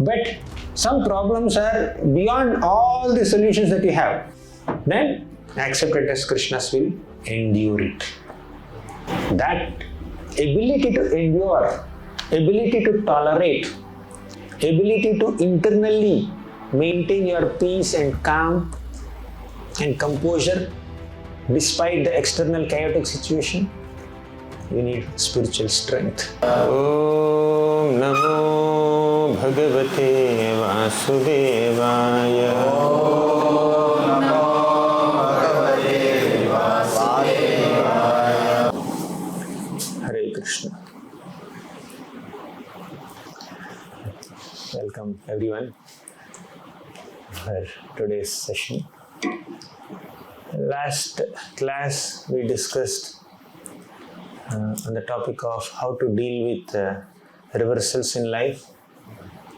But some problems are beyond all the solutions that you have. Then accept it as Krishna's will, endure it. That ability to endure, ability to tolerate, ability to internally maintain your peace and calm and composure despite the external chaotic situation, you need spiritual strength. Om Namo Bhagavate Vasudevaya. Om Namo Bhagavate Vasudevaya. Harekrishna. Welcome everyone for today's session. Last class we discussed on the topic of how to deal with reversals in life,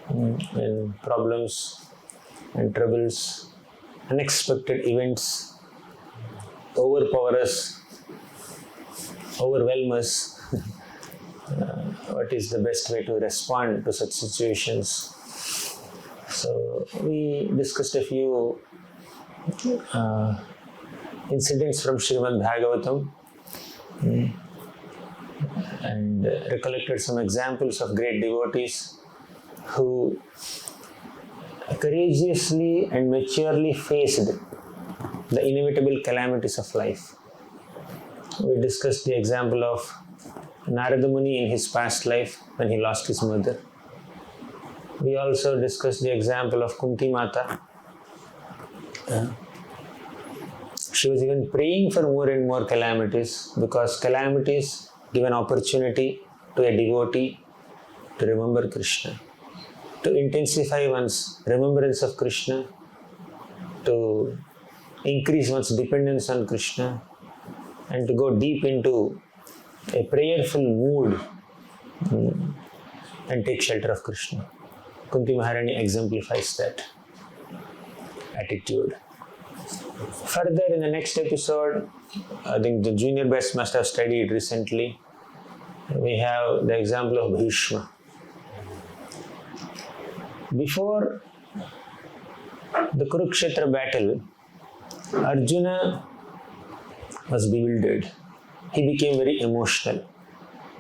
when problems and troubles, unexpected events overpower us, overwhelm us. What is the best way to respond to such situations? So we discussed a few incidents from Srimad Bhagavatam and recollected some examples of great devotees who courageously and maturely faced the inevitable calamities of life. We discussed the example of Narada Muni in his past life when he lost his mother. We also discussed the example of Kunti Mata. She was even praying for more and more calamities, because calamities give an opportunity to a devotee to remember Krishna, to intensify one's remembrance of Krishna, to increase one's dependence on Krishna, and to go deep into a prayerful mood and take shelter of Krishna. Kunti Maharani exemplifies that attitude. Further, in the next episode, I think the junior batch must have studied recently, we have the example of Bishma. Before the Kurukshetra battle, Arjuna was bewildered. He became very emotional.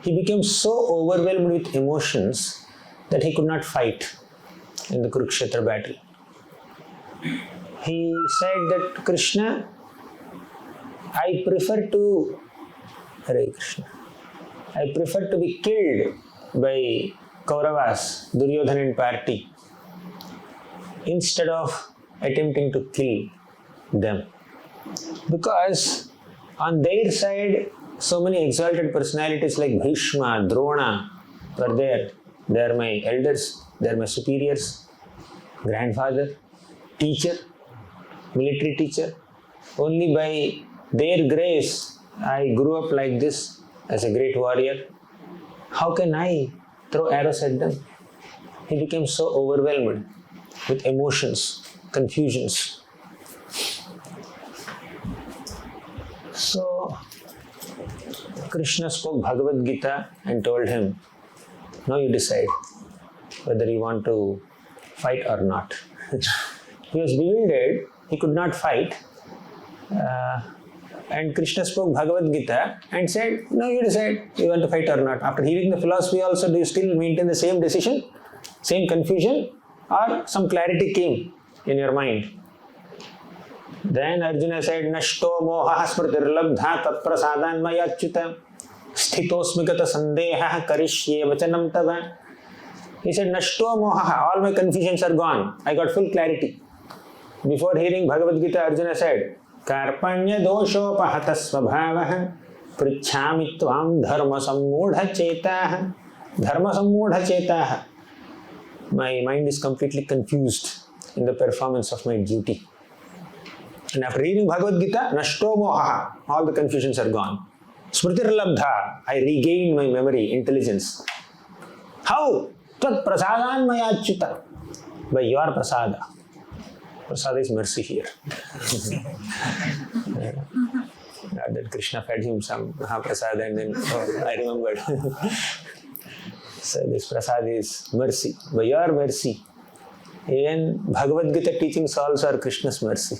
He became so overwhelmed with emotions that he could not fight in the Kurukshetra battle. He said that, Krishna, I prefer to be killed by Kauravas, Duryodhana and party, instead of attempting to kill them. Because on their side, so many exalted personalities like Bhishma, Drona were there. They are my elders, they are my superiors, grandfather, teacher, military teacher. Only by their grace I grew up like this as a great warrior. How can I throw arrows at them? He became so overwhelmed with emotions, confusions. So Krishna spoke Bhagavad Gita and told him, now you decide whether you want to fight or not. He was bewildered, he could not fight. And Krishna spoke Bhagavad Gita and said, no, you decide you want to fight or not. After hearing the philosophy also, do you still maintain the same decision, same confusion, or some clarity came in your mind? Then Arjuna said, Nashto moha smritirlabdha tat prasadan mayachyuta sthitosmigata sandeha karishye vachanam tava. He said, Nashto moha, all my confusions are gone. I got full clarity. Before hearing Bhagavad Gita, Arjuna said, Karpanya doshopahata svabhavaha prichhami tvam dharma sammudha chetaha. Dharma sammudha chetaha. My mind is completely confused in the performance of my duty. And after reading Bhagavad Gita, Nashto moha, all the confusions are gone. Smritirlabdha, I regained my memory, intelligence. How? Tvat prasadan mayachyuta. By your prasada. Prasada is mercy here. That Krishna fed him some Mahaprasada and then, I remembered. So this prasada is mercy. By your mercy, Even Bhagavad Gita teachings also are Krishna's mercy.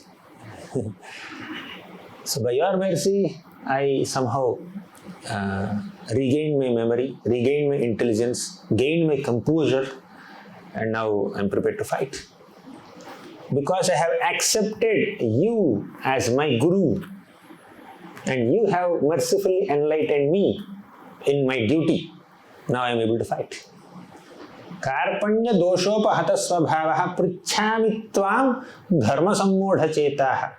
So by your mercy, I somehow regained my memory, regained my intelligence, gained my composure, and now I'm prepared to fight. Because I have accepted you as my Guru, and you have mercifully enlightened me in my duty, now I am able to fight. Karpanya doshopahata svabhavaha pritchami tvam dharma sammodha chetaha.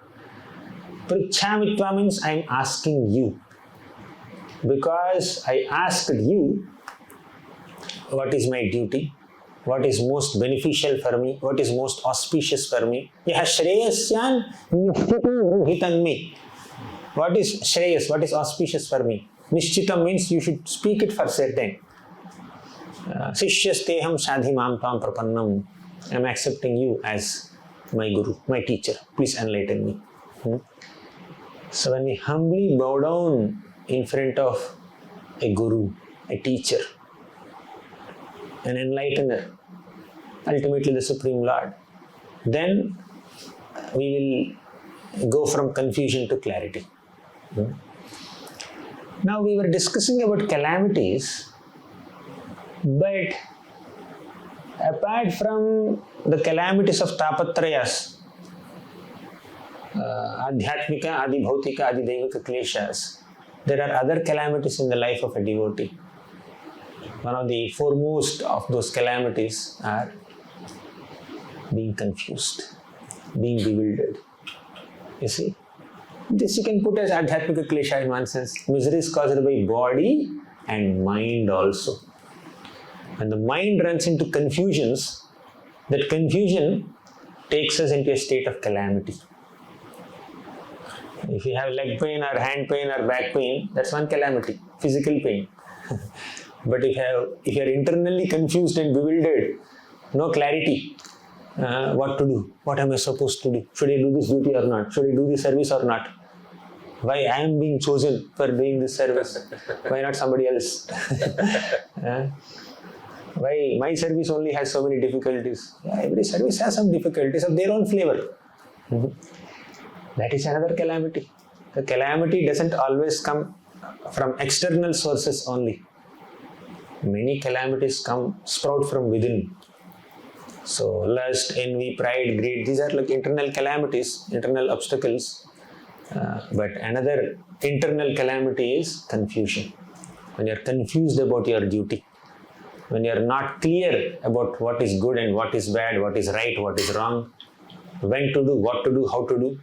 Pritchami tvam means I am asking you. Because I asked you what is my duty, what is most beneficial for me, what is most auspicious for me. Yaha shreyasyan nishchitam hitan me. What is shreyas, what is auspicious for me? Nishchitam means you should speak it for certain. Sishyasteham sadhimam tam prapannam. I am accepting you as my guru, my teacher. Please enlighten me. So when we humbly bow down in front of a guru, a teacher, an enlightener, ultimately the Supreme Lord, then we will go from confusion to clarity. Now we were discussing about calamities, but apart from the calamities of tapatrayas, adhyatmika, adi bhautika, adi daivika kleshas, there are other calamities in the life of a devotee. One of the foremost of those calamities are being confused, being bewildered. You see, this you can put as adhyatmika klesha in one sense. Misery is caused by body and mind also. When the mind runs into confusions, that confusion takes us into a state of calamity. If you have leg pain or hand pain or back pain, that's one calamity, physical pain. But if you are internally confused and bewildered, no clarity, what to do, what am I supposed to do, should I do this duty or not, should I do this service or not, why I am being chosen for doing this service, why not somebody else, why my service only has so many difficulties. Every service has some difficulties of their own flavor. That is another calamity. The calamity doesn't always come from external sources only. Many calamities sprout from within. So lust, envy, pride, greed, these are like internal calamities, internal obstacles. But another internal calamity is confusion. When you are confused about your duty, when you are not clear about what is good and what is bad, what is right, what is wrong, when to do, what to do, how to do.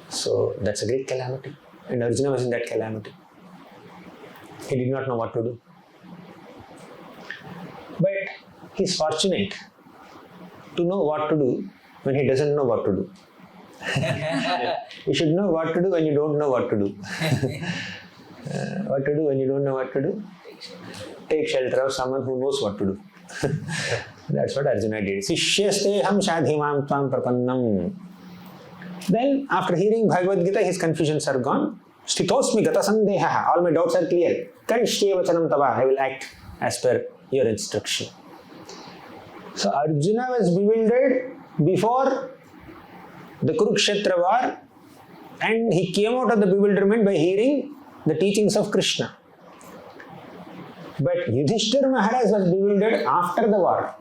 So that's a great calamity. And Arjuna was in that calamity. He did not know what to do. But he is fortunate to know what to do when he doesn't know what to do. You should know what to do when you don't know what to do. What to do when you don't know what to do? Take shelter of someone who knows what to do. That's what Arjuna did. Sishyasteham sadhimam tvam prapannam. Then, after hearing Bhagavad Gita, his confusions are gone. Sthitosmi gata sandehaha. All my doubts are clear. Karishye vachanam tava. I will act as per your instruction. So, Arjuna was bewildered before the Kurukshetra war, and he came out of the bewilderment by hearing the teachings of Krishna. But Yudhisthira Maharaj was bewildered after the war,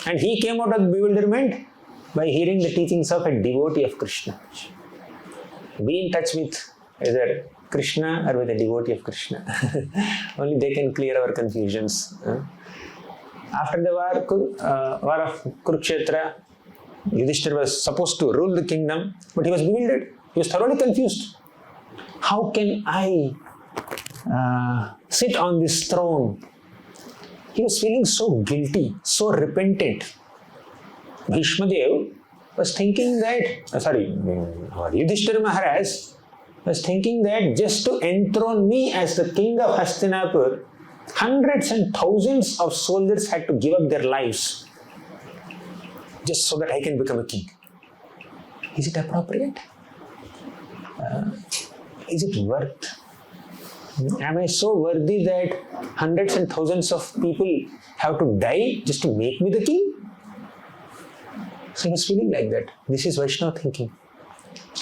and he came out of the bewilderment by hearing the teachings of a devotee of Krishna. Be in touch with either Krishna or with a devotee of Krishna. Only they can clear our confusions. After the war of Kurukshetra, Yudhisthira was supposed to rule the kingdom, but he was bewildered. He was thoroughly confused. How can I sit on this throne? He was feeling so guilty, so repentant. Bhishma was thinking that, Yudhisthira Maharaj was thinking that just to enthrone me as the king of Hastinapur, hundreds and thousands of soldiers had to give up their lives just so that I can become a king. Is it appropriate? Is it worth? Am I so worthy that hundreds and thousands of people have to die just to make me the king? So he was feeling like that. This is Vaishnava thinking.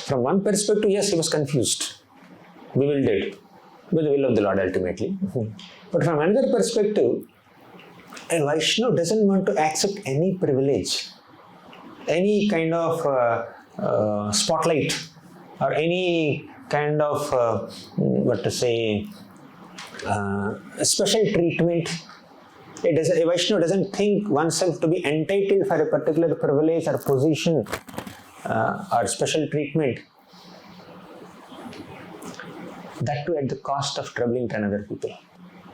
From one perspective, yes, he was confused, bewildered by the will of the Lord ultimately. But from another perspective, a Vaishnava doesn't want to accept any privilege, any kind of spotlight, or any kind of, special treatment. A Vaishnava doesn't think oneself to be entitled for a particular privilege or position or special treatment. That too at the cost of troubling 10 other people.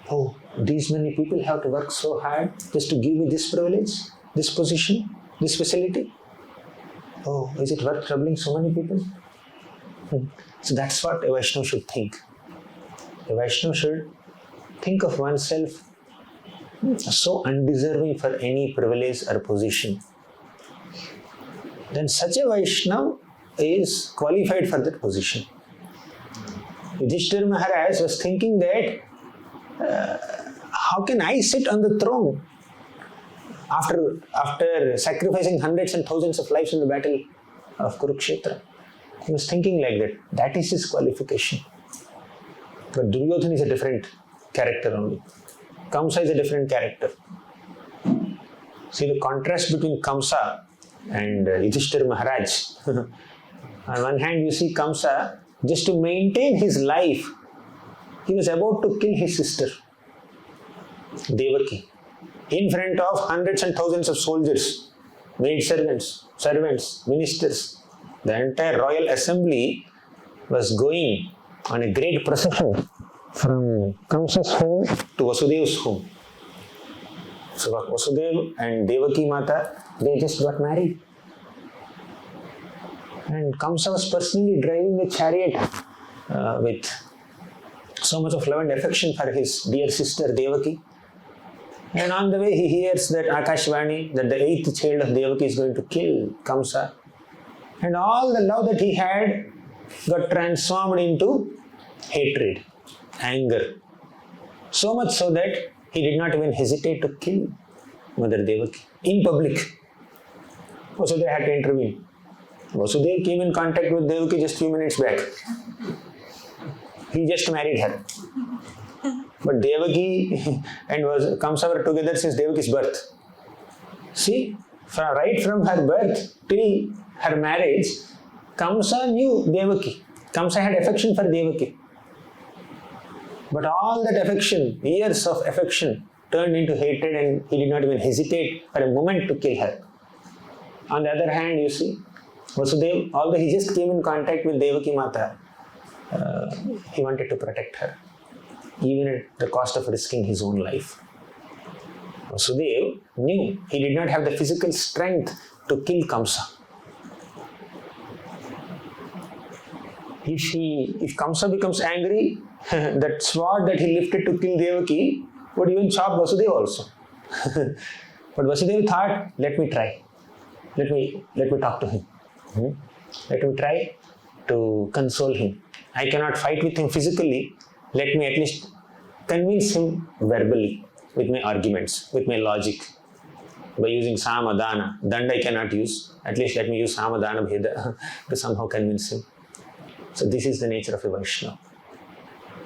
Oh, these many people have to work so hard just to give me this privilege, this position, this facility. Oh, is it worth troubling so many people? So that's what a Vaishnava should think. A Vaishnava should think of oneself so undeserving for any privilege or position. Then such a Vaishnava is qualified for that position. Yudhisthira Maharaj was thinking that how can I sit on the throne after sacrificing hundreds and thousands of lives in the battle of Kurukshetra? He was thinking like that. That is his qualification. But Duryodhana is a different character only. Kamsa is a different character. See the contrast between Kamsa and Yudhisthira Maharaj. On one hand, you see Kamsa, just to maintain his life, he was about to kill his sister, Devaki, in front of hundreds and thousands of soldiers, maid servants, ministers. The entire royal assembly was going on a great procession from Kamsa's home to Vasudev's home. So Vasudev and Devaki Mata, they just got married. And Kamsa was personally driving a chariot with so much of love and affection for his dear sister Devaki. And on the way he hears that Akashvani, that the 8th child of Devaki is going to kill Kamsa. And all the love that he had got transformed into hatred, anger. So much so that he did not even hesitate to kill Mother Devaki in public. Vasudev had to intervene. Vasudev came in contact with Devaki just few minutes back. He just married her. But Devaki and Kamsa were together since Devaki's birth. See, right from her birth till her marriage, Kamsa knew Devaki. Kamsa had affection for Devaki. But all that affection, years of affection, turned into hatred, and he did not even hesitate for a moment to kill her. On the other hand, you see, Vasudev, although he just came in contact with Devaki Mata, he wanted to protect her, even at the cost of risking his own life. Vasudev knew he did not have the physical strength to kill Kamsa. If Kamsa becomes angry, that sword that he lifted to kill Devaki would even chop Vasudev also. But Vasudev thought, let me try. Let me talk to him. Let me try to console him. I cannot fight with him physically. Let me at least convince him verbally with my arguments, with my logic. By using Samadana. Danda I cannot use. At least let me use Samadana Bheda to somehow convince him. So this is the nature of a Vaishnava.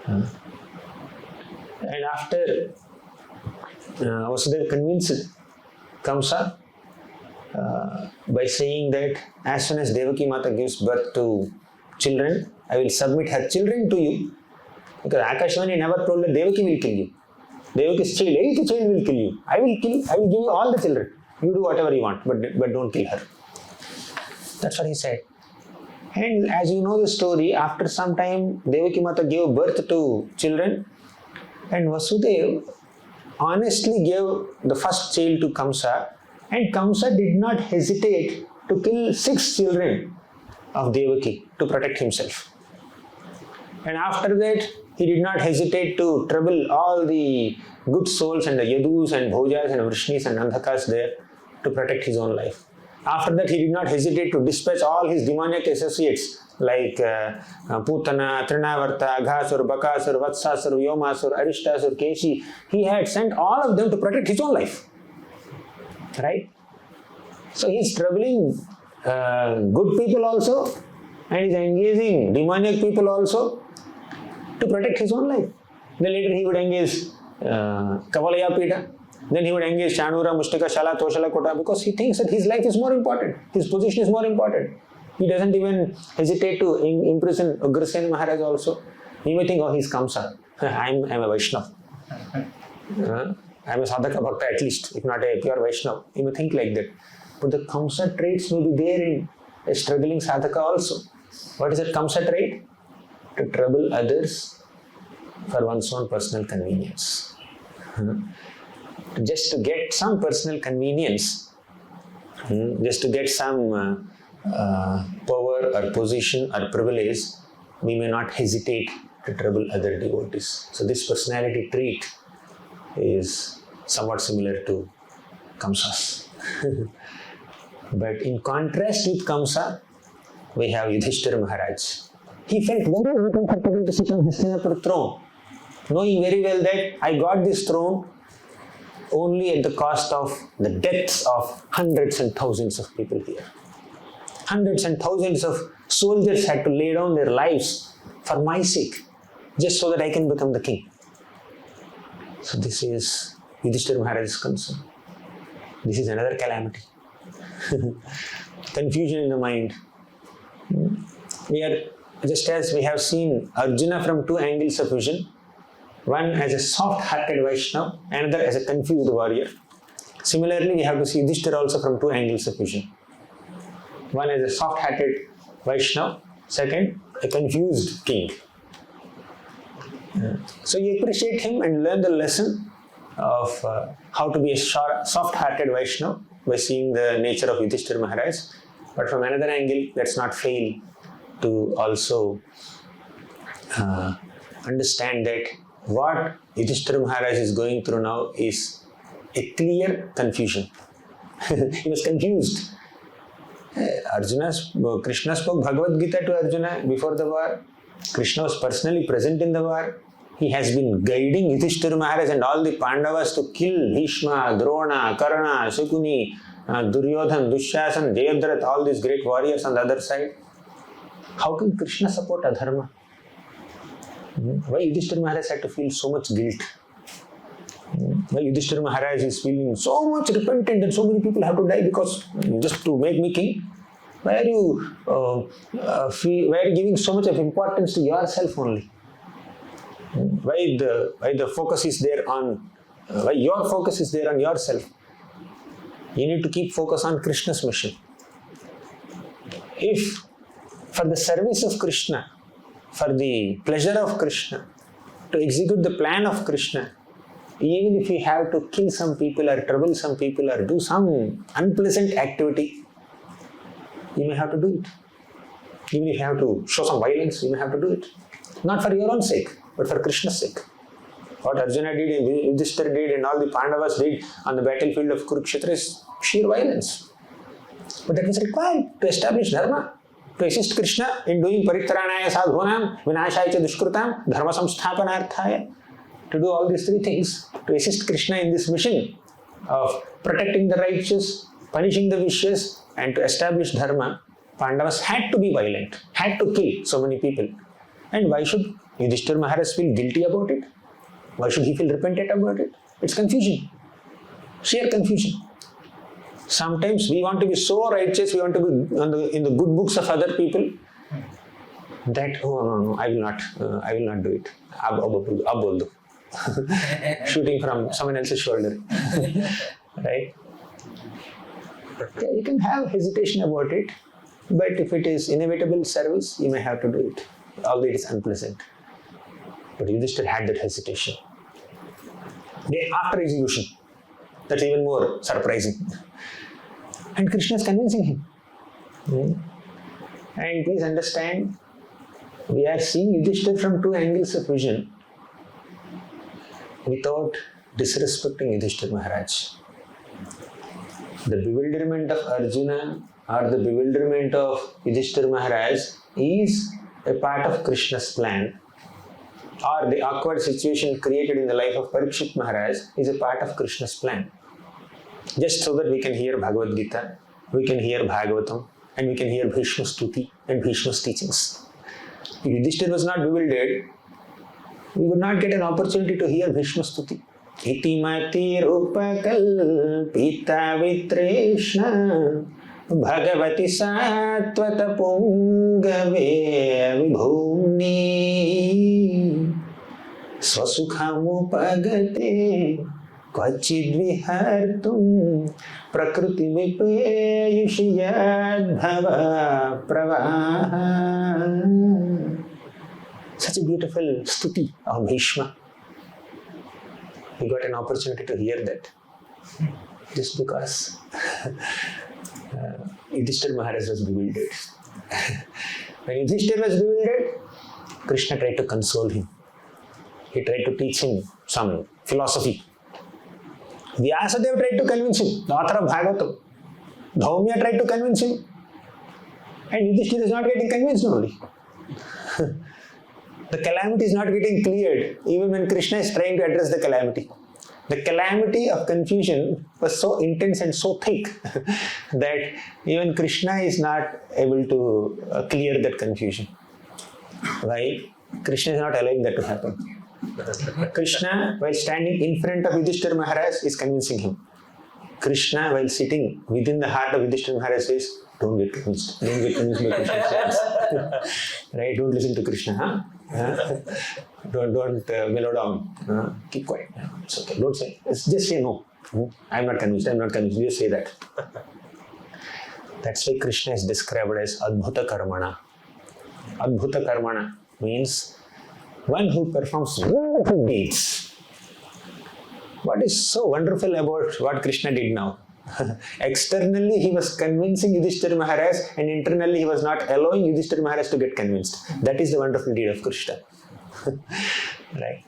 And after Vasudev convinced Kamsa by saying that as soon as Devaki Mata gives birth to children, I will submit her children to you. Because Akashvani never told that Devaki will kill you. Devaki's child, 8th child will kill you. I will give you all the children. You do whatever you want, but don't kill her. That's what he said. And as you know the story, after some time, Devaki Mata gave birth to children, and Vasudev honestly gave the first child to Kamsa, and Kamsa did not hesitate to kill 6 children of Devaki to protect himself. And after that, he did not hesitate to trouble all the good souls and the Yadus and Bhojas and Vrishnis and Andhakas there to protect his own life. After that, he did not hesitate to dispatch all his demoniac associates like Putana, Trinavarta, Aghasur, Bakasur, Vatsasur, Vyomasur, Arishtasur, Keshi. He had sent all of them to protect his own life. Right? So he is troubling good people also, and he is engaging demoniac people also to protect his own life. Then later he would engage Kavalaya Pita. Then he would engage Chanura, Mustika, Shala, Toshala, Kota, because he thinks that his life is more important. His position is more important. He doesn't even hesitate to imprison Ugrasena Maharaj also. He may think, oh, he's Kamsa. I'm a Vaishnava. I'm a Sadhaka Bhakta at least, if not a pure Vaishnava. He may think like that. But the Kamsa traits may be there in a struggling Sadhaka also. What is that Kamsa trait? To trouble others for one's own personal convenience. Just to get some personal convenience, just to get some power or position or privilege, we may not hesitate to trouble other devotees. So this personality trait is somewhat similar to Kamsa's. But in contrast with Kamsa, we have Yudhisthira Maharaj. He felt very uncomfortable to sit on Hastinapur throne, knowing very well that I got this throne only at the cost of the deaths of hundreds and thousands of people here. Hundreds and thousands of soldiers had to lay down their lives for my sake, just so that I can become the king. So this is Yudhisthira Maharaj's concern. This is another calamity. Confusion in the mind. We are, just as we have seen Arjuna from two angles of vision, one as a soft-hearted Vaishnava, another as a confused warrior. Similarly, we have to see Yudhisthira also from two angles of vision. One as a soft-hearted Vaishnava, second, a confused king. So you appreciate him and learn the lesson of how to be a soft-hearted Vaishnava by seeing the nature of Yudhisthira Maharaj. But from another angle, let's not fail to also understand that what Yudhisthira Maharaj is going through now is a clear confusion. He was confused. Krishna spoke Bhagavad Gita to Arjuna before the war. Krishna was personally present in the war. He has been guiding Yudhisthira Maharaj and all the Pandavas to kill Bhishma, Drona, Karna, Shukuni, Duryodhan, Dushyasan, Jayadratha, all these great warriors on the other side. How can Krishna support adharma? Why Yudhisthira Maharaj had to feel so much guilt? Why Yudhisthira Maharaj is feeling so much repentant that so many people have to die because just to make me king? Why are you giving so much of importance to yourself only? Why the focus is there on why your focus is there on yourself? You need to keep focus on Krishna's mission. If for the service of Krishna, for the pleasure of Krishna, to execute the plan of Krishna, even if you have to kill some people or trouble some people or do some unpleasant activity, you may have to do it. Even if you have to show some violence, you may have to do it. Not for your own sake, but for Krishna's sake. What Arjuna did and Yudhisthira did and all the Pandavas did on the battlefield of Kurukshetra is sheer violence. But that was required to establish dharma, to assist Krishna in doing paritranaya sadhunam, vinashaya cha dushkrutam, dharma samsthapanarthaya. To do all these three things, to assist Krishna in this mission of protecting the righteous, punishing the vicious, and to establish dharma, Pandavas had to be violent, had to kill so many people. And why should Yudhisthira Maharaj feel guilty about it? Why should he feel repentant about it? It's confusion, sheer confusion. Sometimes we want to be so righteous, we want to be in the good books of other people, that, oh no, I will not do it. Ab bol do. Shooting from someone else's shoulder. Right? You can have hesitation about it, but if it is inevitable service, you may have to do it, although it is unpleasant. But Yudhisthira had that hesitation. Day after execution, that's even more surprising. And Krishna is convincing him. And please understand, we are seeing Yudhisthira from two angles of vision without disrespecting Yudhisthira Maharaj. The bewilderment of Arjuna or the bewilderment of Yudhisthira Maharaj is a part of Krishna's plan, or the awkward situation created in the life of Parikshit Maharaj is a part of Krishna's plan. Just so that we can hear Bhagavad Gita, we can hear Bhagavatam and we can hear Bhishma's stuti and Bhishma's teachings. If Yudhisthira was not bewildered, we would not get an opportunity to hear Bhishma's stuti. Iti mati rupa kalpita vitreshna Bhagavati sattvata pungave vibhumni Swasukhamupagate Kvachid vihartum Prakriti vipeyushiyad bhava pravaha. Such a beautiful stuti of Bhishma. We got an opportunity to hear that just because Yudhisthira Maharaj was bewildered. When Yudhisthira was bewildered, Krishna tried to console him. He tried to teach him some philosophy. Vyasadeva tried to convince him, the author of Bhagavatam. Dhaumya tried to convince him. And Yudhisthira is not getting convinced only. The calamity is not getting cleared even when Krishna is trying to address the calamity. The calamity of confusion was so intense and so thick that even Krishna is not able to clear that confusion. Why? Krishna is not allowing that to happen. Krishna, while standing in front of Yudhisthira Maharaj, is convincing him. Krishna, while sitting within the heart of Yudhisthira Maharaj, says, don't get convinced. Don't get convinced by Krishna. Right? Don't listen to Krishna. Huh? Don't mellow down. Keep quiet. It's okay. Don't say. Just say no. I'm not convinced. I'm not convinced. Just say that. That's why Krishna is described as Adbhuta Karmana. Adbhuta Karmana means one who performs wonderful deeds. What is so wonderful about what Krishna did now? Externally, he was convincing Yudhisthira Maharaj, and internally, he was not allowing Yudhisthira Maharaj to get convinced. That is the wonderful deed of Krishna. Right?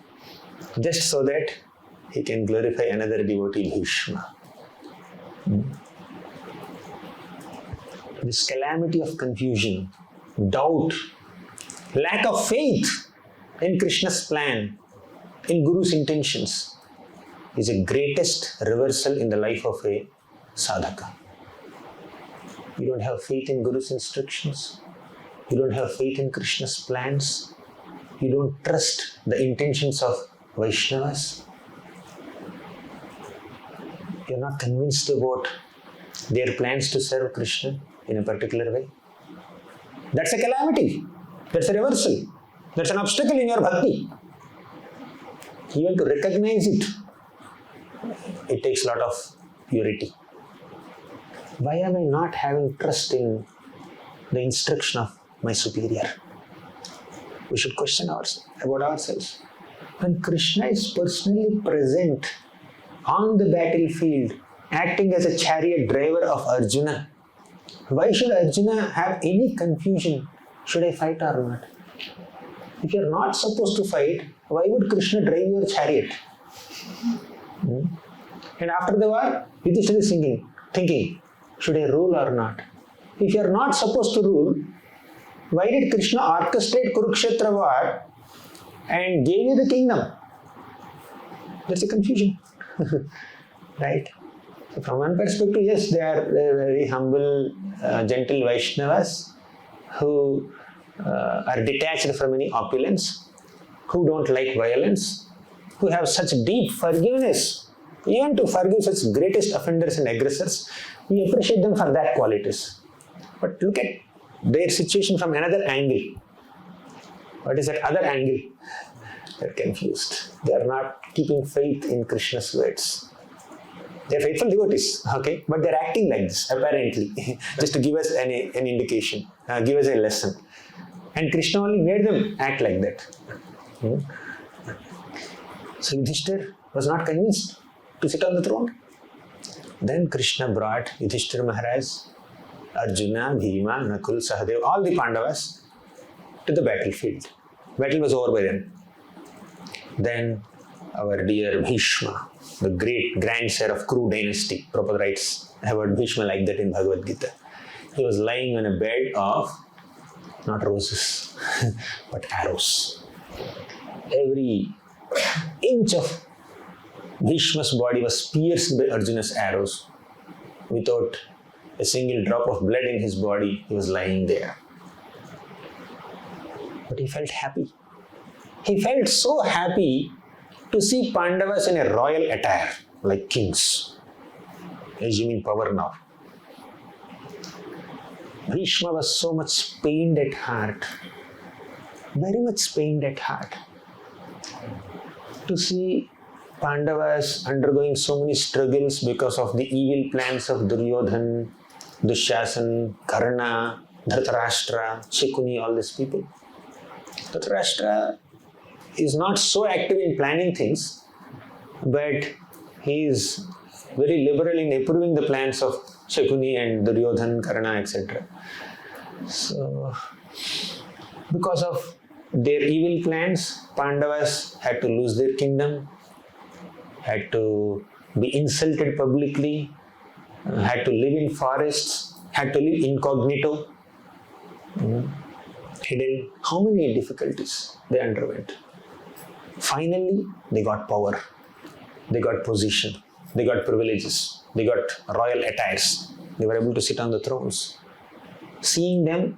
Just so that he can glorify another devotee, Bhishma. This calamity of confusion, doubt, lack of faith in Krishna's plan, in Guru's intentions, is the greatest reversal in the life of a sadhaka. You don't have faith in Guru's instructions. You don't have faith in Krishna's plans. You don't trust the intentions of Vaishnavas. You're not convinced about their plans to serve Krishna in a particular way. That's a calamity. That's a reversal. That's an obstacle in your bhakti. Even to recognize it, it takes a lot of purity. Why am I not having trust in the instruction of my superior? We should question about ourselves. When Krishna is personally present on the battlefield, acting as a chariot driver of Arjuna, why should Arjuna have any confusion? Should I fight or not? If you are not supposed to fight, why would Krishna drive your chariot? And after the war, Yudhisthira is thinking, should I rule or not? If you are not supposed to rule, why did Krishna orchestrate Kurukshetra war and gave you the kingdom? That's a confusion. Right? So from one perspective, yes, they are very humble, gentle Vaishnavas who are detached from any opulence, who don't like violence, who have such deep forgiveness, even to forgive such greatest offenders and aggressors. We appreciate them for that qualities. But look at their situation from another angle. What is that other angle? They're confused. They are not keeping faith in Krishna's words. They're faithful devotees, okay? But they're acting like this, apparently, just to give us an indication, give us a lesson. And Krishna only made them act like that. So Yudhisthira was not convinced to sit on the throne. Then Krishna brought Yudhisthira Maharaj, Arjuna, Bhima, Nakul, Sahadeva, all the Pandavas to the battlefield. Battle was over by then. Then our dear Bhishma, the great grandsire of Kuru dynasty, Prabhupada writes about Bhishma like that in Bhagavad Gita. He was lying on a bed of not roses, but arrows. Every inch of Bhishma's body was pierced by Arjuna's arrows without a single drop of blood in his body. He was lying there. But he felt happy. He felt so happy to see Pandavas in a royal attire, like kings, assuming power now. Bhishma was so much pained at heart, very much pained at heart, to see Pandavas undergoing so many struggles because of the evil plans of Duryodhan, Dushasan, Karna, Dhritarashtra, Shakuni, all these people. Dhritarashtra is not so active in planning things, but he is very liberal in approving the plans of Shakuni and Duryodhan, Karna, etc. So, because of their evil plans, Pandavas had to lose their kingdom, had to be insulted publicly, had to live in forests, had to live incognito, hidden. How many difficulties they underwent. Finally, they got power, they got position, they got privileges, they got royal attires, they were able to sit on the thrones. Seeing them,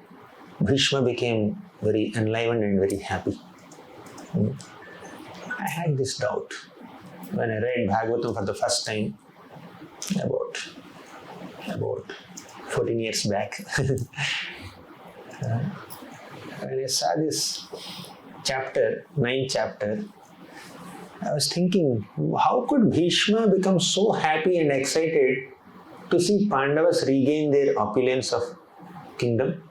Bhishma became very enlivened and very happy. I had this doubt when I read Bhagavatam for the first time about 14 years back. When I saw this chapter, 9th chapter, I was thinking, how could Bhishma become so happy and excited to see Pandavas regain their opulence of kingdom?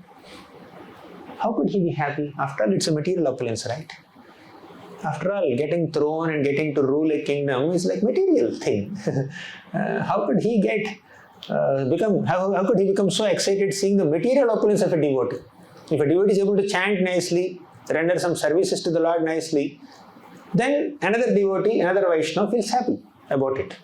How could he be happy? After all, it's a material opulence, right? After all, getting throne and getting to rule a kingdom is like material thing. How could he become so excited seeing the material opulence of a devotee? If a devotee is able to chant nicely, render some services to the Lord nicely, then another devotee, another Vaishnava feels happy about it.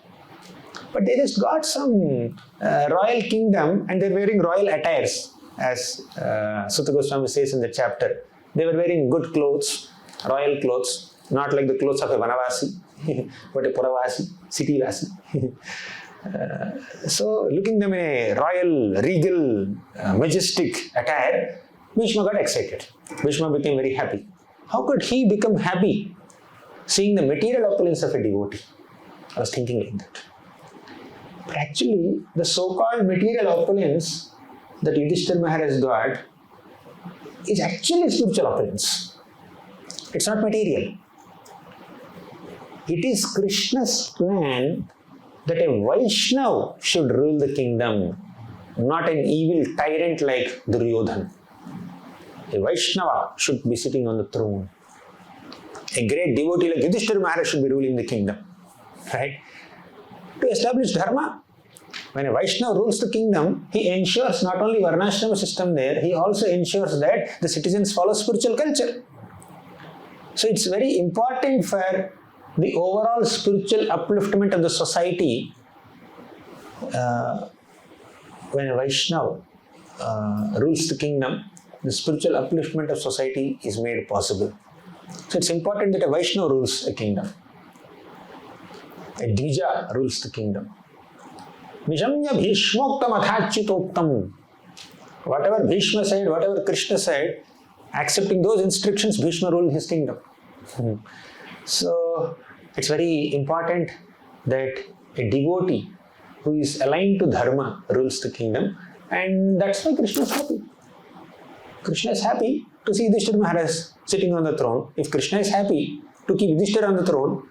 But they just got some royal kingdom and they're wearing royal attires, as Sutta Goswami says in the chapter. They were wearing good clothes, royal clothes, not like the clothes of a Vanavasi, but a Puravasi, city Vasi. So looking them in a royal, regal, majestic attire, Bhishma got excited. Bhishma became very happy. How could he become happy seeing the material opulence of a devotee? I was thinking like that. But actually, the so-called material opulence that Yudhisthira Maharaj got is actually spiritual opulence. It's not material. It is Krishna's plan that a Vaishnava should rule the kingdom, not an evil tyrant like Duryodhan. A Vaishnava should be sitting on the throne. A great devotee like Yudhisthira Maharaj should be ruling the kingdom. Right? To establish dharma, when a Vaishnava rules the kingdom, he ensures not only Varnashrama system there, he also ensures that the citizens follow spiritual culture. So it's very important for the overall spiritual upliftment of the society when a Vaishnava rules the kingdom, the spiritual upliftment of society is made possible. So it's important that a Vaishnava rules a kingdom. A Dvija rules the kingdom. Nijamya Bhishmoktam Athachitoktam. Whatever Bhishma said, whatever Krishna said, accepting those instructions, Bhishma ruled his kingdom. So it's very important that a devotee who is aligned to dharma rules the kingdom, and that's why Krishna is happy. Krishna is happy to see Yudhisthira Maharaj sitting on the throne. If Krishna is happy to keep Yudhisthira on the throne,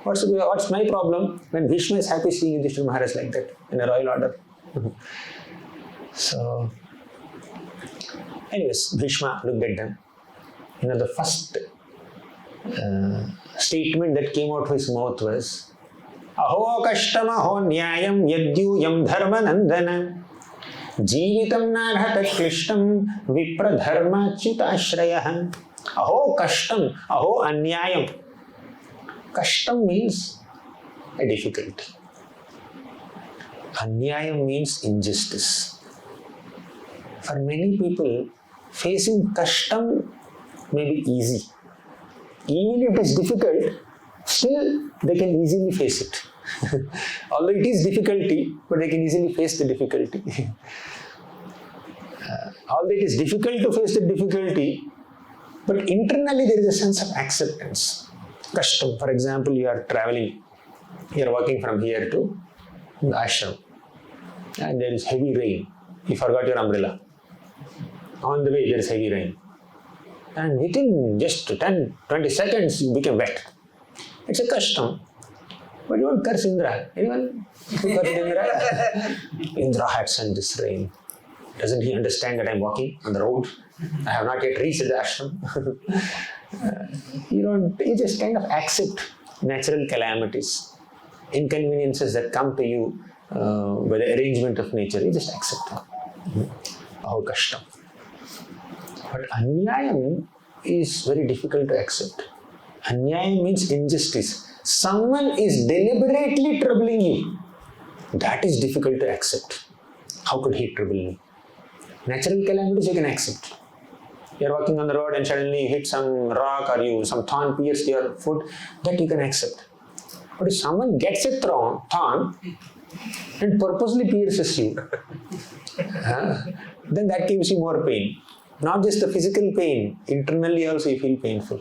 what's my problem when Bhishma is happy seeing Yudhisthira Maharaj like that in a royal order? So, anyways, Bhishma looked at them. The first statement that came out of his mouth was, Aho kashtam aho nyayam yadyuyam dharma nandana Jeevitam narhata klishtam vipra dharma chutashrayah. Aho kashtam, aho anyayam. Kashtam means a difficulty. Anyayam means injustice. For many people, facing kashtam may be easy. Even if it is difficult, still they can easily face it. Although it is difficulty, but they can easily face the difficulty. Although it is difficult to face the difficulty, but internally there is a sense of acceptance. Custom, for example, you are traveling, you are walking from here to the ashram, and there is heavy rain. You forgot your umbrella. On the way, there is heavy rain. And within just 10-20 seconds, you become wet. It's a custom. But you won't curse Indra. Anyone who cursed Indra? Indra had sent this rain. Doesn't he understand that I'm walking on the road? I have not yet reached the ashram. You just kind of accept natural calamities, inconveniences that come to you by the arrangement of nature. You just accept them. Oh, kashtam. But anyayam is very difficult to accept. Anyayam means injustice. Someone is deliberately troubling you. That is difficult to accept. How could he trouble me? Natural calamities you can accept. You are walking on the road and suddenly you hit some rock or some thorn pierced your foot, that you can accept. But if someone gets a thorn and purposely pierces you, then that gives you more pain. Not just the physical pain, internally also you feel painful.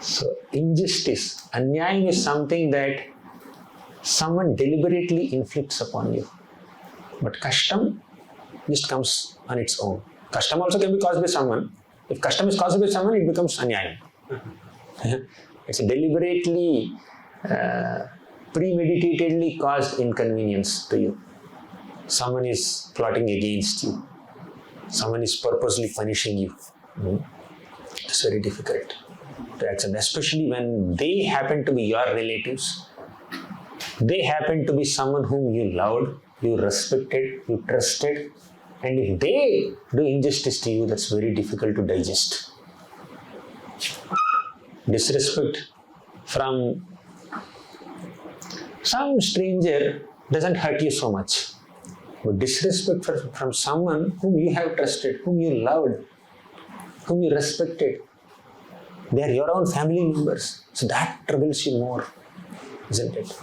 So injustice, anyayam is something that someone deliberately inflicts upon you. But kashtam just comes on its own. Kashtam also can be caused by someone. If kashtam is caused by someone, it becomes anyayam. It's a deliberately, premeditatedly caused inconvenience to you. Someone is plotting against you. Someone is purposely punishing you. It's very difficult to accept, especially when they happen to be your relatives. They happen to be someone whom you loved, you respected, you trusted. And if they do injustice to you, that's very difficult to digest. Disrespect from some stranger doesn't hurt you so much. But disrespect from someone whom you have trusted, whom you loved, whom you respected, they are your own family members. So that troubles you more, isn't it?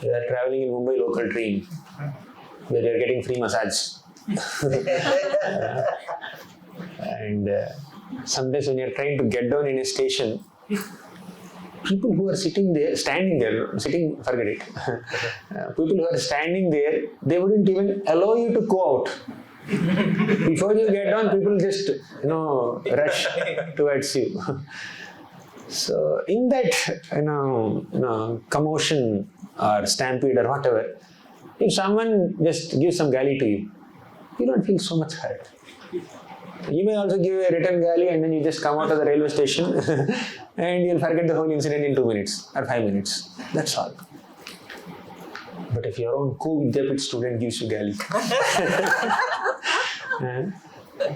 You are traveling in Mumbai local train, where you are getting free massage. And sometimes when you are trying to get down in a station, people who are standing there, forget it. People who are standing there, they wouldn't even allow you to go out. Before you get down, people just, rush towards you. So in that, commotion or stampede or whatever, if someone just gives some galley to you, you don't feel so much hurt. You may also give a return galley and then you just come out of the railway station and you'll forget the whole incident in 2 minutes or 5 minutes. That's all. But if your own co-Vidyapit student gives you galley, and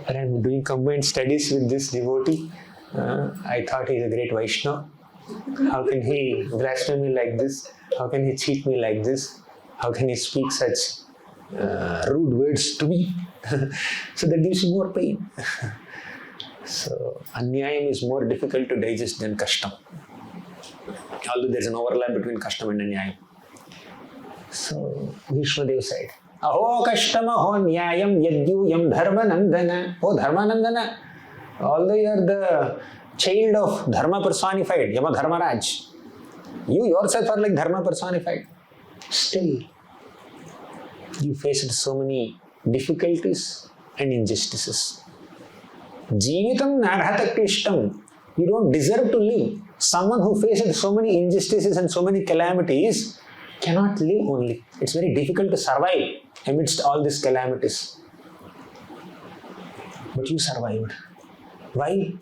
I'm doing combined studies with this devotee, I thought he's a great Vaishnava. How can he blaspheme me like this? How can he cheat me like this? How can he speak such rude words to me? So that gives you more pain. So anyayam is more difficult to digest than kashtam. Although there's an overlap between kashtam and anyayam. So Bhishma said, Aho kashtam aho nyayam yadyuyam dharmanandana. Oh dharmanandana. Although you are the child of dharma personified, Yama Dharmaraj, you yourself are like dharma personified. Still, you faced so many difficulties and injustices. Jeevitam narhata krishtam. You don't deserve to live. Someone who faced so many injustices and so many calamities cannot live only. It's very difficult to survive amidst all these calamities. But you survived. Why?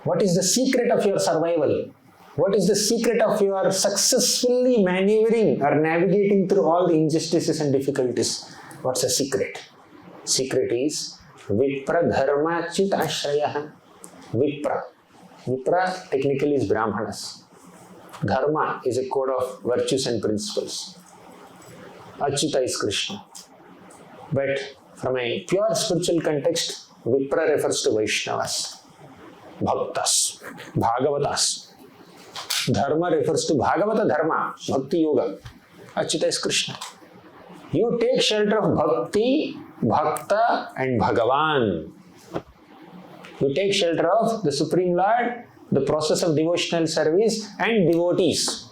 What is the secret of your survival? What is the secret of your successfully maneuvering or navigating through all the injustices and difficulties? What's the secret? Secret is Vipra Dharma Chit Ashrayaha. Vipra. Vipra technically is Brahmanas. Dharma is a code of virtues and principles. Achyuta is Krishna. But from a pure spiritual context, Vipra refers to Vaishnavas, Bhaktas, Bhagavatas. Dharma refers to Bhagavata Dharma, Bhakti Yoga. Achyuta is Krishna. You take shelter of Bhakti, Bhakta and Bhagavan. You take shelter of the Supreme Lord, the process of devotional service and devotees.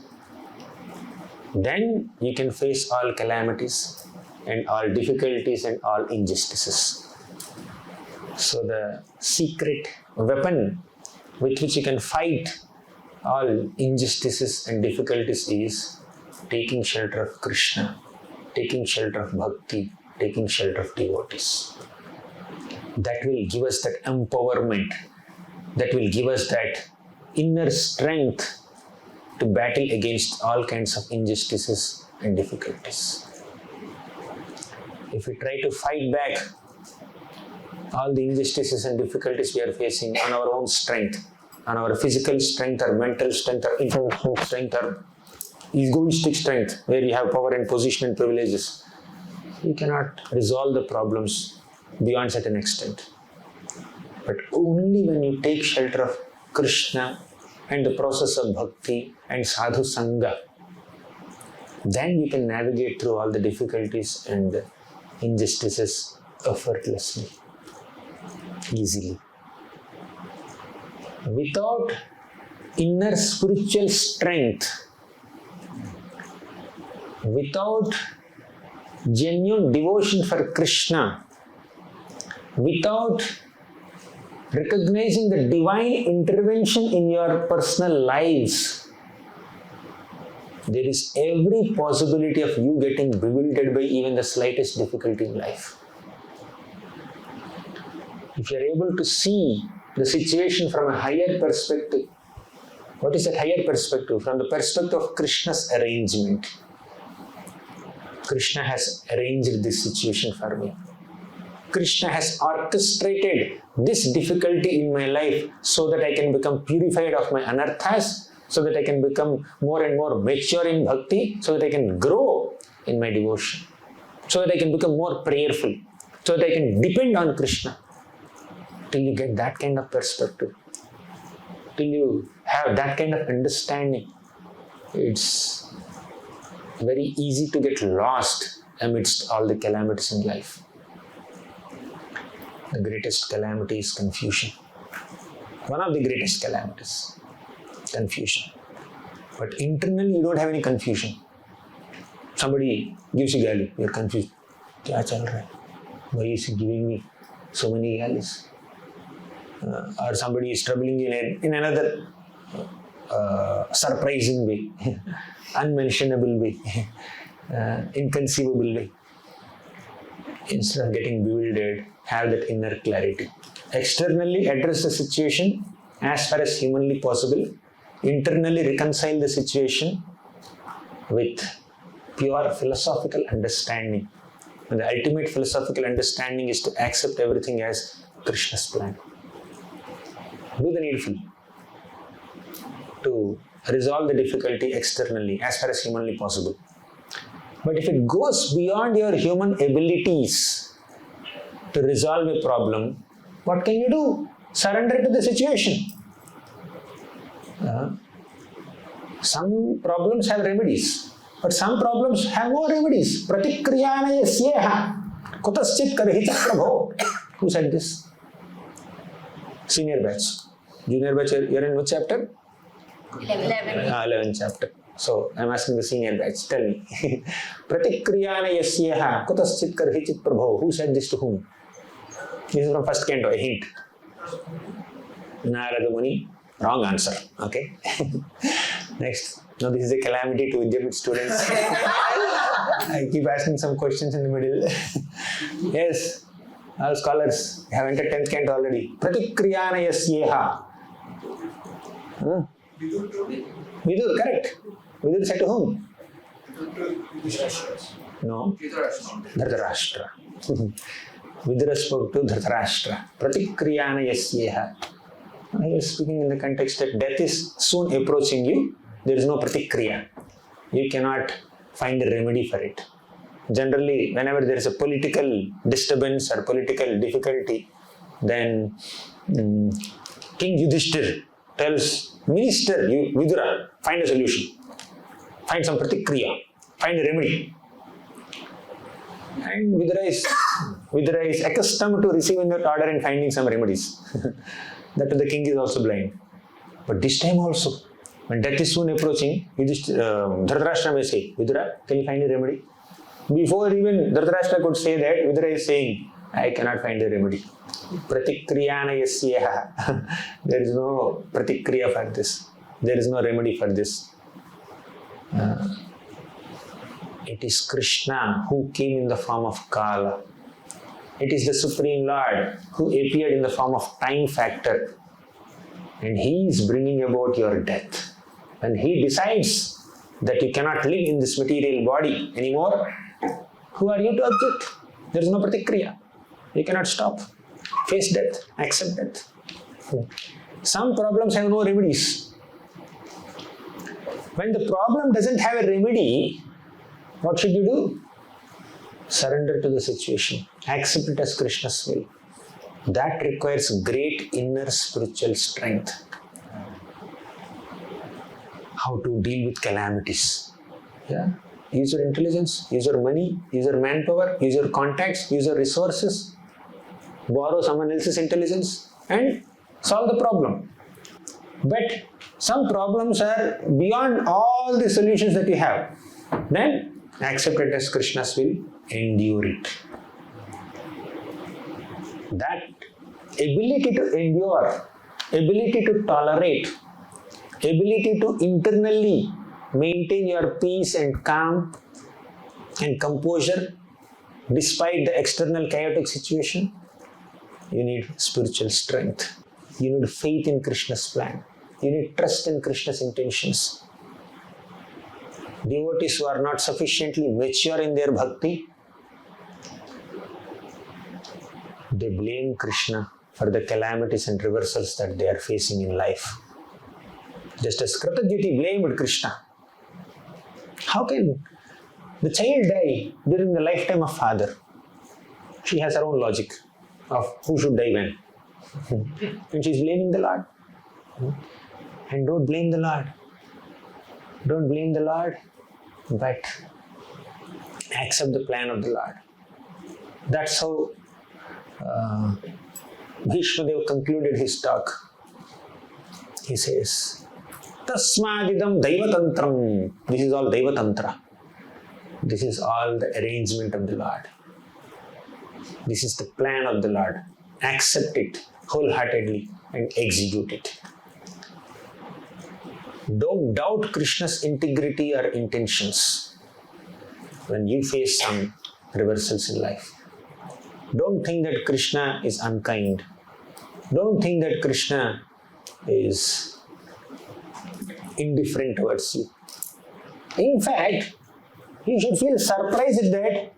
Then you can face all calamities and all difficulties and all injustices. So the secret weapon with which you can fight all injustices and difficulties is taking shelter of Krishna, taking shelter of Bhakti, taking shelter of devotees. That will give us that empowerment, that will give us that inner strength to battle against all kinds of injustices and difficulties. If we try to fight back all the injustices and difficulties we are facing on our own strength, on our physical strength or mental strength or intellectual strength or egoistic strength, where you have power and position and privileges, you cannot resolve the problems beyond certain extent. But only when you take shelter of Krishna and the process of bhakti and sadhu sangha, then you can navigate through all the difficulties and injustices effortlessly, easily. Without inner spiritual strength, without genuine devotion for Krishna, without recognizing the divine intervention in your personal lives, there is every possibility of you getting bewildered by even the slightest difficulty in life. If you are able to see the situation from a higher perspective, what is that higher perspective? From the perspective of Krishna's arrangement. Krishna has arranged this situation for me. Krishna has orchestrated this difficulty in my life so that I can become purified of my anarthas, so that I can become more and more mature in bhakti, so that I can grow in my devotion, so that I can become more prayerful, so that I can depend on Krishna. Till you get that kind of perspective, till you have that kind of understanding, it's very easy to get lost amidst all the calamities in life. The greatest calamity is confusion. One of the greatest calamities, confusion. But internally you don't have any confusion. Somebody gives you gali, you're confused. Kya chal raha hai? Why is he giving me so many galis? Or somebody is troubling you in another surprising way, unmentionable way, inconceivable way. Instead of getting bewildered, have that inner clarity. Externally address the situation as far as humanly possible. Internally reconcile the situation with pure philosophical understanding. And the ultimate philosophical understanding is to accept everything as Krishna's plan. Do the needful to resolve the difficulty externally as far as humanly possible. But if it goes beyond your human abilities to resolve a problem, what can you do? Surrender to the situation. Some problems have remedies, but some problems have no remedies. Pratikriyana yasyeha kutaschit karhita prabho. Who said this? Senior batch. Junior batch, you're in which chapter? 11th chapter. So, I'm asking the senior batch, tell me. Pratikriyana yasyeha kutaschit karhichit prabho. Who said this to whom? This is from first canto, a hint. Narada Muni. Wrong answer. Okay. Next. Now this is a calamity to Vidyapit students. I keep asking some questions in the middle. Yes. All scholars have entered 10th canto already. Pratikriyana yasyeha. Vidur, correct. Vidur said to whom? No. Dhritarashtra. Vidura spoke to Dhritarashtra. Pratikriyana yasyeha. I was speaking in the context that death is soon approaching you. There is no pratikriya. You cannot find a remedy for it. Generally, whenever there is a political disturbance or political difficulty, then King Yudhisthira tells Minister Yudhisthira, find a solution. Find some pratikriya. Find a remedy. And Yudhisthira is accustomed to receiving that order and finding some remedies. That the king is also blind. But this time also, when death is soon approaching, Dhritarashtra may say, Yudhisthira, can you find a remedy? Before even Dhritarashtra could say that, Yudhisthira is saying, I cannot find a remedy. Pratikriyana yasyaha. There is no pratikriya for this. There is no remedy for this. It is Krishna who came in the form of Kala. It is the Supreme Lord who appeared in the form of time factor. And He is bringing about your death. When He decides that you cannot live in this material body anymore, who are you to object? There is no pratikriya. You cannot stop. Face death. Accept death. Some problems have no remedies. When the problem doesn't have a remedy, what should you do? Surrender to the situation. Accept it as Krishna's will. That requires great inner spiritual strength. How to deal with calamities. Yeah? Use your intelligence, use your money, use your manpower, use your contacts, use your resources. Borrow someone else's intelligence and solve the problem. But some problems are beyond all the solutions that you have. Then accept it as Krishna's will, endure it. That ability to endure, ability to tolerate, ability to internally maintain your peace and calm and composure despite the external chaotic situation, you need spiritual strength. You need faith in Krishna's plan. You need trust in Krishna's intentions. Devotees who are not sufficiently mature in their bhakti, they blame Krishna for the calamities and reversals that they are facing in life. Just as Kritadyuti blamed Krishna. How can the child die during the lifetime of father? She has her own logic of who should die when. And she is blaming the Lord. And don't blame the Lord. Don't blame the Lord, but accept the plan of the Lord. That's how Bhishma concluded his talk. He says, Tasmadidam Daivatantram. This is all Daivatantra. This is all the arrangement of the Lord. This is the plan of the Lord. Accept it wholeheartedly and execute it. Don't doubt Krishna's integrity or intentions when you face some reversals in life. Don't think that Krishna is unkind. Don't think that Krishna is indifferent towards you. In fact, you should feel surprised that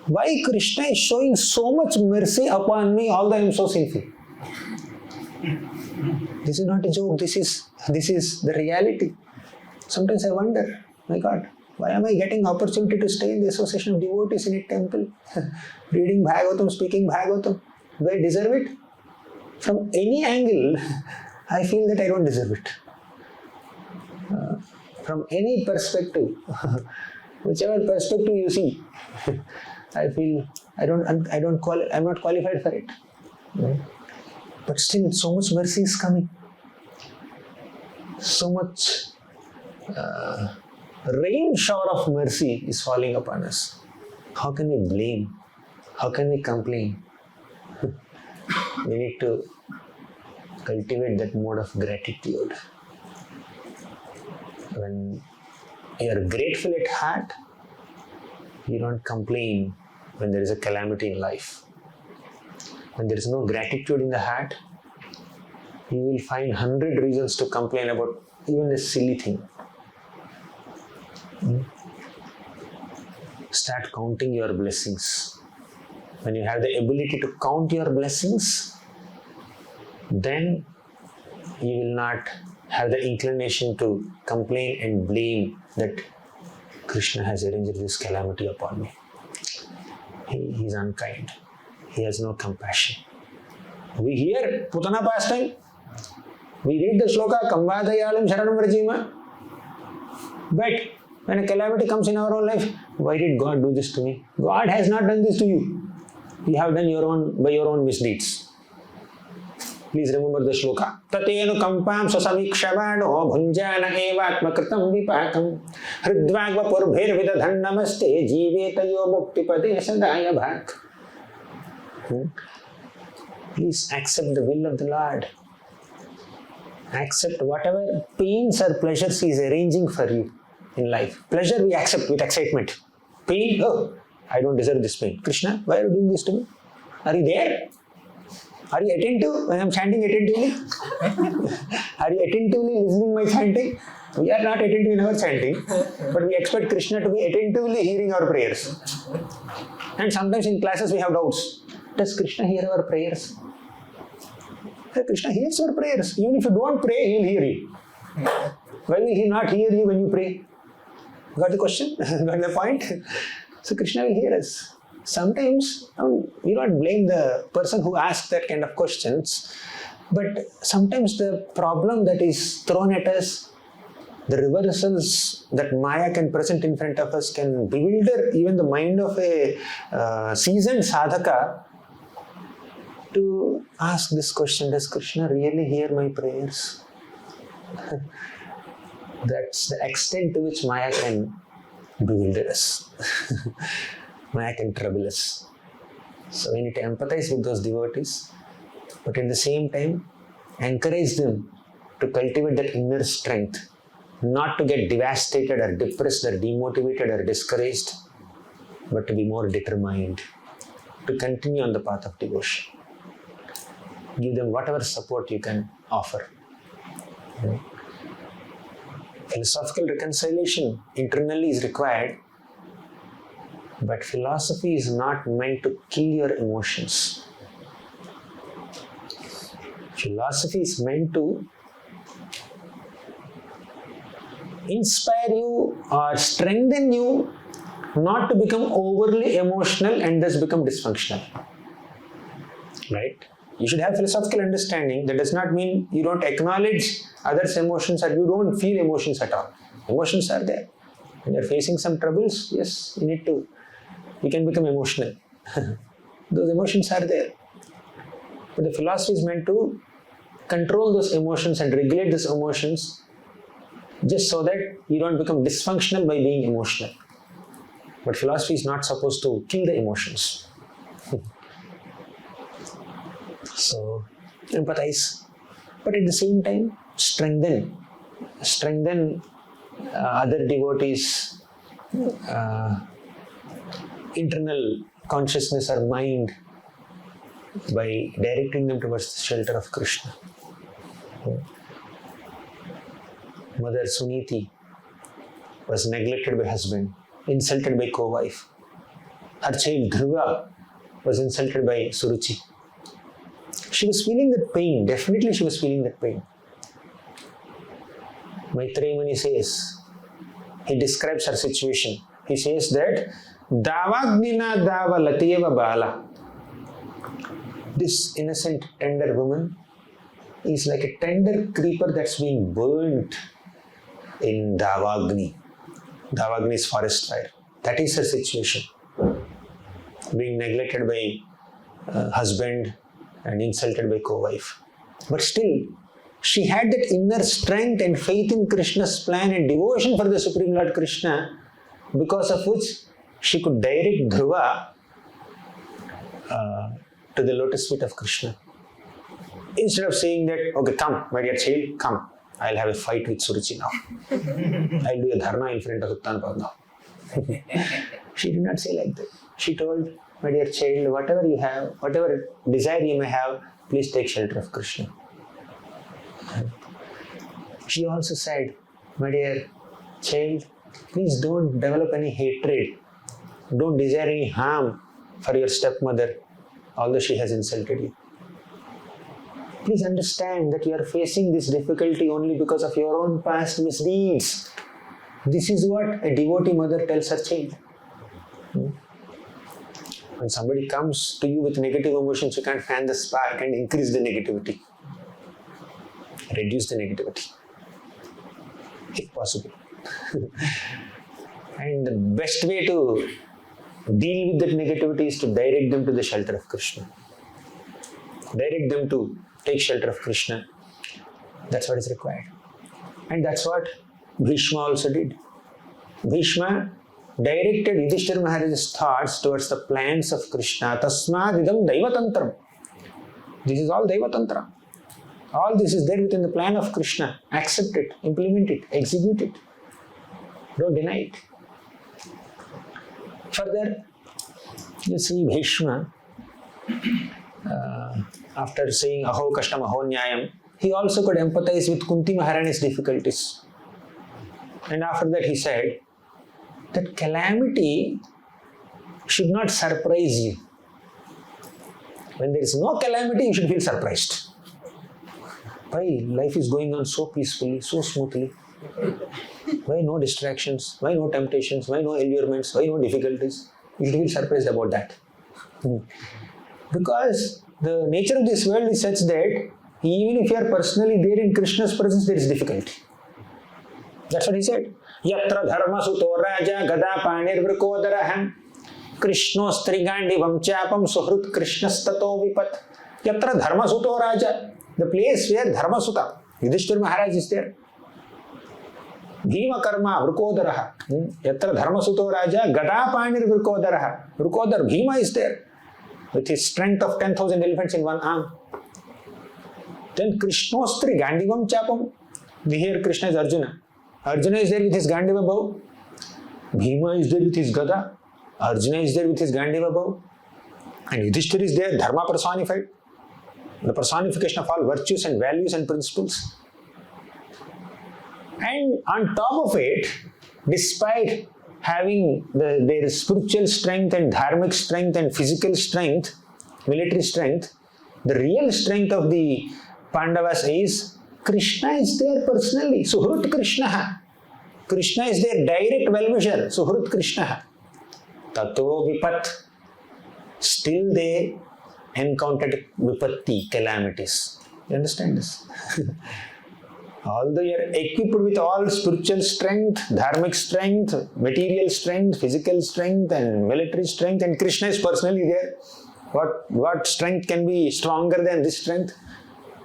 why Krishna is showing so much mercy upon me although I am so sinful. This is not a joke. This is the reality. Sometimes I wonder, my God, why am I getting opportunity to stay in the association of devotees in a temple, reading Bhagavatam, speaking Bhagavatam? Do I deserve it? From any angle, I feel that I don't deserve it. From any perspective, whichever perspective you see, I feel I'm not qualified for it. But still, so much mercy is coming. So much rain shower of mercy is falling upon us. How can we blame? How can we complain? We need to cultivate that mode of gratitude. When you are grateful at heart, you don't complain when there is a calamity in life. When there is no gratitude in the heart, you will find 100 reasons to complain about even a silly thing. Start counting your blessings. When you have the ability to count your blessings, then you will not have the inclination to complain and blame that Krishna has arranged this calamity upon me. He is unkind. He has no compassion. We hear Putana pastime. We read the sloka, Kambadayalam Sharanam Vrajima. But when a calamity comes in our own life, why did God do this to me? God has not done this to you. You have done by your own misdeeds. Please remember the shloka. Tatenu kampam sasamikshavaano bhunjana evatma kritam vipakam hridvagva purbhir vidadhan namaste jivetayo muktipade sadaya bhak. Please accept the will of the Lord. Accept whatever pains or pleasures He is arranging for you in life. Pleasure we accept with excitement. Pain, oh, I don't deserve this pain. Krishna, why are you doing this to me? Are you there? Are you attentive when I am chanting attentively? Are you attentively listening my chanting? We are not attentive in our chanting, but we expect Krishna to be attentively hearing our prayers. And sometimes in classes we have doubts. Does Krishna hear our prayers? Krishna hears our prayers. Even if you don't pray, He will hear you. Why will He not hear you when you pray? Got the question? Got the point? So Krishna will hear us. Sometimes, we don't blame the person who asked that kind of questions, but sometimes the problem that is thrown at us, the reversals that Maya can present in front of us can bewilder even the mind of a seasoned sadhaka to ask this question, does Krishna really hear my prayers? That's the extent to which Maya can bewilder us. Maya can trouble us. So we need to empathize with those devotees, but at the same time, encourage them to cultivate that inner strength, not to get devastated or depressed or demotivated or discouraged, but to be more determined, to continue on the path of devotion. Give them whatever support you can offer. Philosophical reconciliation internally is required, but philosophy is not meant to kill your emotions. Philosophy is meant to inspire you or strengthen you not to become overly emotional and thus become dysfunctional. Right? You should have philosophical understanding. That does not mean you don't acknowledge others' emotions or you don't feel emotions at all. Emotions are there. When you're facing some troubles, yes, you can become emotional. Those emotions are there. But the philosophy is meant to control those emotions and regulate those emotions just so that you don't become dysfunctional by being emotional. But philosophy is not supposed to kill the emotions. So, empathize, but at the same time, strengthen other devotees' internal consciousness or mind by directing them towards the shelter of Krishna. Mother Suniti was neglected by husband, insulted by co-wife. Her child Dhruva was insulted by Suruchi. She was feeling that pain. Definitely she was feeling that pain. Maitreya Muni says, he describes her situation. He says that Davagnina Dava Latiyeva Bala. This innocent, tender woman is like a tender creeper that's being burnt in Davagni. Davagni is forest fire. That is her situation. Being neglected by husband and insulted by co-wife. But still, she had that inner strength and faith in Krishna's plan and devotion for the Supreme Lord Krishna, because of which she could direct Dhruva to the lotus feet of Krishna. Instead of saying that, okay, come, my dear child, come, I'll have a fight with Suruchi now. I'll do a dharna in front of Uttanapad now. She did not say like that. She told, my dear child, whatever you have, whatever desire you may have, please take shelter of Krishna. She also said, my dear child, please don't develop any hatred. Don't desire any harm for your stepmother, although she has insulted you. Please understand that you are facing this difficulty only because of your own past misdeeds. This is what a devotee mother tells her child. When somebody comes to you with negative emotions, you can't fan the spark and increase the negativity. Reduce the negativity, if possible. And the best way to deal with that negativity is to direct them to the shelter of Krishna. Direct them to take shelter of Krishna. That's what is required. And that's what Bhishma also did. Bhishma directed Yudhisthira Maharaj's thoughts towards the plans of Krishna. Tasmadidam Daivatantram. This is all Daivatantra. All this is there within the plan of Krishna. Accept it, implement it, execute it. Don't deny it. Further, you see Bhishma, after saying Aho Kashtam Aho Nyayam, he also could empathize with Kunti Maharani's difficulties. And after that he said that calamity should not surprise you. When there is no calamity, you should feel surprised. Why life is going on so peacefully, so smoothly? Why no distractions? Why no temptations? Why no allurements? Why no difficulties? You should feel surprised about that. Because the nature of this world is such that even if you are personally there in Krishna's presence, there is difficulty. That's what he said. Yatra dharma suto raja gada panir vrikodaraham Krishnostrigandivam chapam suhrut krishnastato vipat. Yatra dharma suto raja. The place where Dharma Sutta, Yudhisthira Maharaj is there. Bhima karma vrkodaraha. Yatra Dharma Suto raja gada panir vrkodaraha. Vrkodar Bhima is there with his strength of 10,000 elephants in one arm. Then Krishnostri Gandivam chapam. Here Krishna is Arjuna. Arjuna is there with his Gandiva bow. Bhima is there with his Gada. Arjuna is there with his Gandiva bow. And Yudhishthira is there, Dharma personified. The personification of all virtues and values and principles. And on top of it, despite having their spiritual strength and dharmic strength and physical strength, military strength, the real strength of the Pandavas is Krishna is there personally. Suhrut Krishna. Krishna is their direct well-wisher. Suhrut Krishna. Tato vipat. Still they encountered vipatti, calamities. You understand this? Although you are equipped with all spiritual strength, dharmic strength, material strength, physical strength and military strength, and Krishna is personally there. What strength can be stronger than this strength?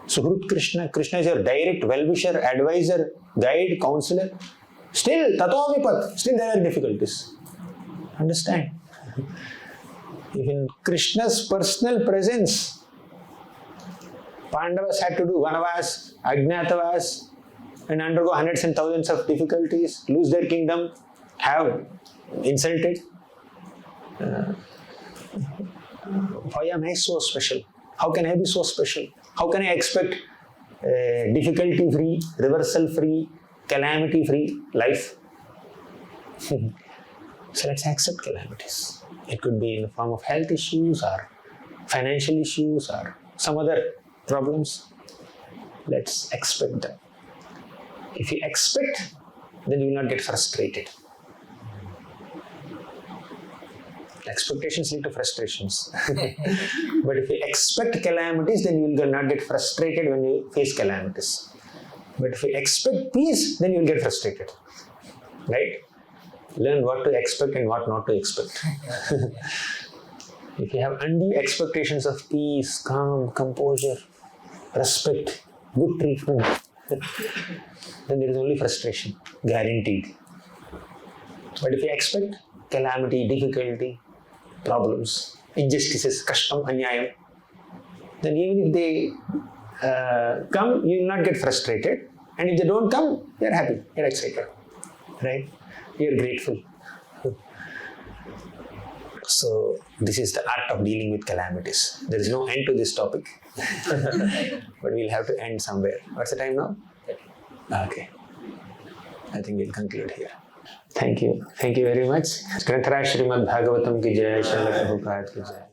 Suhrut Krishna. Krishna is your direct well-wisher, advisor, guide, counselor. Still, tato vipat. Still there are difficulties. Understand? Even Krishna's personal presence, Pandavas had to do vanavas, ajnatavas, and undergo hundreds and thousands of difficulties, lose their kingdom, have insulted. Why am I so special? How can I be so special? How can I expect difficulty-free, reversal-free, calamity-free life? So let's accept calamities. It could be in the form of health issues or financial issues or some other problems. Let's expect them. If you expect, then you will not get frustrated. Expectations lead to frustrations. But if you expect calamities, then you will not get frustrated when you face calamities. But if you expect peace, then you will get frustrated. Right? Learn what to expect and what not to expect. If you have undue expectations of peace, calm, composure, respect, good treatment, then there is only frustration, guaranteed. But if you expect calamity, difficulty, problems, injustices, kashtam, anyayam, then even if they come, you will not get frustrated. And if they don't come, you are happy, you are excited. Right? You are grateful. So, this is the art of dealing with calamities. There is no end to this topic. But we'll have to end somewhere. What's the time now? Okay. I think we'll conclude here. Thank you. Thank you very much. Granthara Srimad Bhagavatam ki jai, Srila Prabhupada ki jai.